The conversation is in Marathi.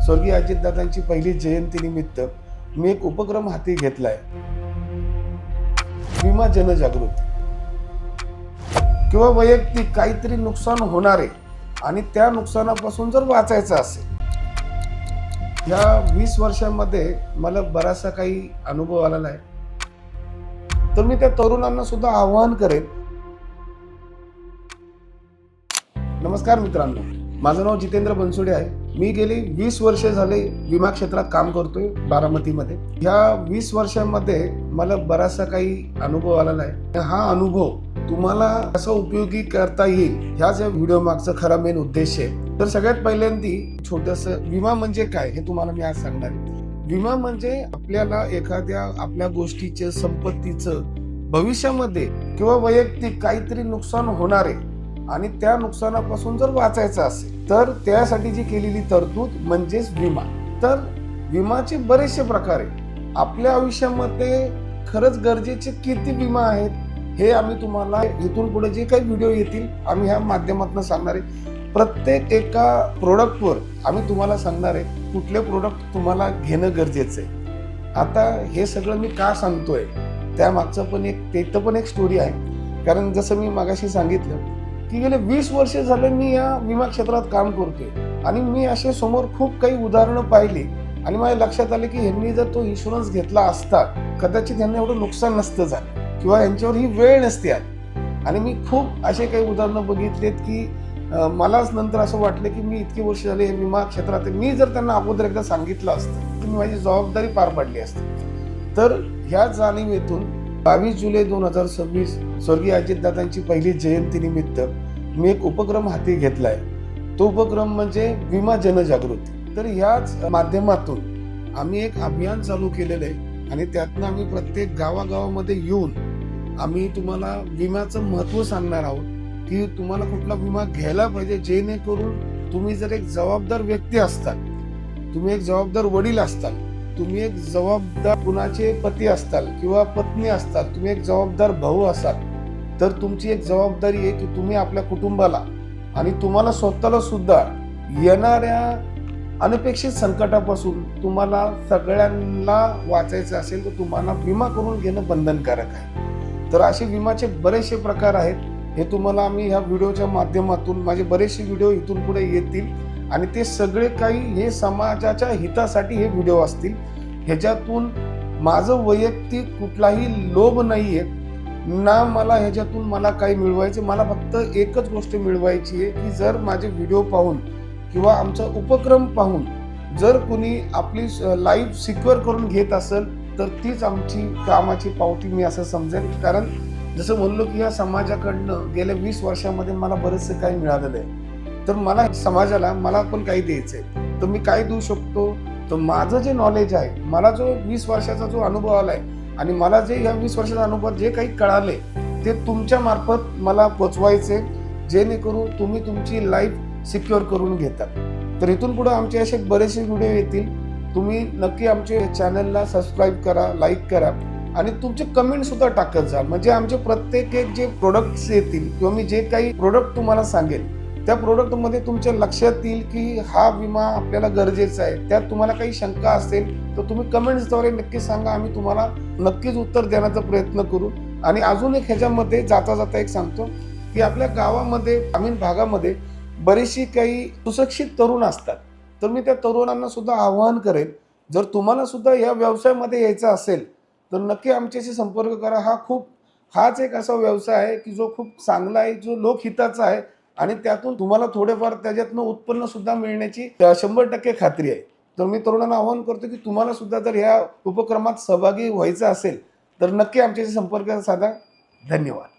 स्वर्गीय अजितदादांची पहिली जयंती निमित्त मी एक उपक्रम हाती घेतलाय, विमा जनजागृती. किंवा वैयक्तिक काहीतरी नुकसान होणार आहे आणि त्या नुकसानापासून जर वाचायचं असेल, या 20 वर्षांमध्ये मला बराचसा काही अनुभव आलेला आहे. तर मी त्या तरुणांना सुद्धा आवाहन करेन. नमस्कार मित्रांनो, माझं नाव जितेंद्र बनसोडे आहे. मी गेली 20 वर्ष झाले विमा क्षेत्रात काम करतोय बारामतीमध्ये. ह्या 20 वर्षांमध्ये मला बराचसा काही अनुभव आलेला आहे. हा अनुभव तुम्हाला कसा उपयोगी करता येईल ह्याच या व्हिडिओ मागचा खरा मेन उद्देश आहे. तर सगळ्यात पहिल्यांदी छोटंसं विमा म्हणजे काय हे तुम्हाला मी आज सांगणार आहे. विमा म्हणजे आपल्याला एखाद्या आपल्या गोष्टीचे, संपत्तीचं भविष्यामध्ये किंवा वैयक्तिक काहीतरी नुकसान होणार आहे आणि त्या नुकसानापासून जर वाचायचं असेल तर त्यासाठी जी केलेली तरतूद म्हणजेच विमा. तर विमाचे बरेचसे प्रकार आहे. आपल्या आयुष्यामध्ये खरंच गरजेचे किती विमा आहेत हे आम्ही तुम्हाला इथून पुढे जे काही व्हिडिओ येतील आम्ही ह्या माध्यमातून सांगणार आहे. प्रत्येक एका प्रोडक्टवर आम्ही तुम्हाला सांगणार आहे कुठले प्रोडक्ट तुम्हाला घेणं गरजेचं आहे. आता हे सगळं मी का सांगतोय त्यामागचं पण एक स्टोरी आहे. कारण जसं मी मागाशी सांगितलं की गेले 20 वर्ष झाले मी या विमा क्षेत्रात काम करतोय आणि मी असे समोर खूप काही उदाहरणं पाहिली आणि माझ्या लक्षात आले की ह्यांनी जर तो इन्शुरन्स घेतला असता कदाचित ह्यांना एवढं नुकसान नसतं झालं किंवा यांच्यावर ही वेळ नसते आली. आणि मी खूप असे काही उदाहरणं बघितलेत की मलाच नंतर असं वाटलं की मी इतकी वर्ष झाले विमा क्षेत्रात, मी जर त्यांना अगोदर एकदा सांगितलं असतं तर मी माझी जबाबदारी पार पाडली असते. तर ह्या जाणीवेतून 22 जुलै 2026 स्वर्गीय अजितदादांची पहिली जयंती निमित्त मी एक उपक्रम हाती घेतलाय. तो उपक्रम म्हणजे विमा जनजागृती. तर ह्याच माध्यमातून आम्ही एक अभियान चालू केलेलं आहे आणि त्यातनं आम्ही प्रत्येक गावागावामध्ये येऊन आम्ही तुम्हाला विम्याचं महत्त्व सांगणार आहोत की तुम्हाला कुठला विमा घ्यायला पाहिजे, जेणेकरून तुम्ही जर एक जबाबदार व्यक्ती असताल, तुम्ही एक जबाबदार वडील असताल, तुम्ही एक जबाबदार कुणाचे पती असताल किंवा पत्नी असताल, तुम्ही एक जबाबदार भाऊ असाल, तर तुमची एक जबाबदारी आहे की तुम्ही आपल्या कुटुंबाला आणि तुम्हाला स्वतःला सुद्धा येणाऱ्या अनपेक्षित संकटापासून तुम्हाला सगळ्यांना वाचायचं असेल तर तुम्हाला विमा करून घेणं बंधनकारक आहे. तर असे विमाचे बरेचसे प्रकार आहेत. हे तुम्हाला आम्ही ह्या व्हिडिओच्या माध्यमातून, माझे बरेचसे व्हिडिओ इथून पुढे येतील आणि ते सगळे काही हे समाजाच्या हितासाठी हे व्हिडिओ असतील. ह्याच्यातून माझं वैयक्तिक कुठलाही लोभ नाहीये ना, मला ह्याच्यातून मला काही मिळवायचं. मला फक्त एकच गोष्ट मिळवायची आहे की जर माझे व्हिडिओ पाहून किंवा आमचा उपक्रम पाहून जर कुणी आपली लाईफ सिक्युअर करून घेत असेल तर तीच आमची कामाची पावती मी असं समजेल. कारण जसं म्हणलो की या समाजाकडनं गेल्या 20 वर्षामध्ये मला बरेचसे काही मिळालेलं आहे. तर मला समाजाला मला पण काही द्यायचंय. तर मी काय देऊ शकतो, तर माझं जे नॉलेज आहे, मला जो 20 वर्षाचा जो अनुभव आलाय आणि मला जे या 20 वर्षाचा अनुभव जे काही कळाले ते तुमच्या मार्फत मला पोचवायचे, जेणेकरून तुम्ही तुमची लाईफ सिक्युअर करून घेतात. तर इथून पुढे आमचे असे बरेचसे व्हिडिओ येतील. तुम्ही नक्की आमच्या चॅनलला सबस्क्राईब करा, लाईक करा आणि तुमचे कमेंट सुद्धा टाकत जा. म्हणजे आमचे प्रत्येक एक जे प्रोडक्ट्स येतील किंवा मी जे काही प्रोडक्ट तुम्हाला सांगेल त्या प्रोडक्टमध्ये तुमच्या लक्षात येईल की हा विमा आपल्याला गरजेचा आहे. त्यात तुम्हाला काही शंका असेल तर तुम्ही कमेंट्सद्वारे नक्की सांगा. आम्ही तुम्हाला नक्कीच उत्तर देण्याचा प्रयत्न करू. आणि अजून एक ह्याच्यामध्ये जाता जाता एक सांगतो की आपल्या गावामध्ये, ग्रामीण भागामध्ये बरीचशी काही सुशिक्षित तरुण असतात. तर मी त्या तरुणांना सुद्धा आवाहन करेन, जर तुम्हाला सुद्धा या व्यवसायामध्ये यायचं असेल तर नक्की आमच्याशी संपर्क करा. हाच एक असा व्यवसाय आहे की जो खूप चांगला आहे, जो लोकहिताचा आहे आणि त्यातून तुम्हाला थोडेफार त्याच्यातनं उत्पन्न सुद्धा मिळण्याची 100% खात्री आहे. तर मी तरुणांना आवाहन करतो की तुम्हाला सुद्धा जर ह्या उपक्रमात सहभागी व्हायचं असेल तर नक्की आमच्याशी संपर्क साधा. धन्यवाद.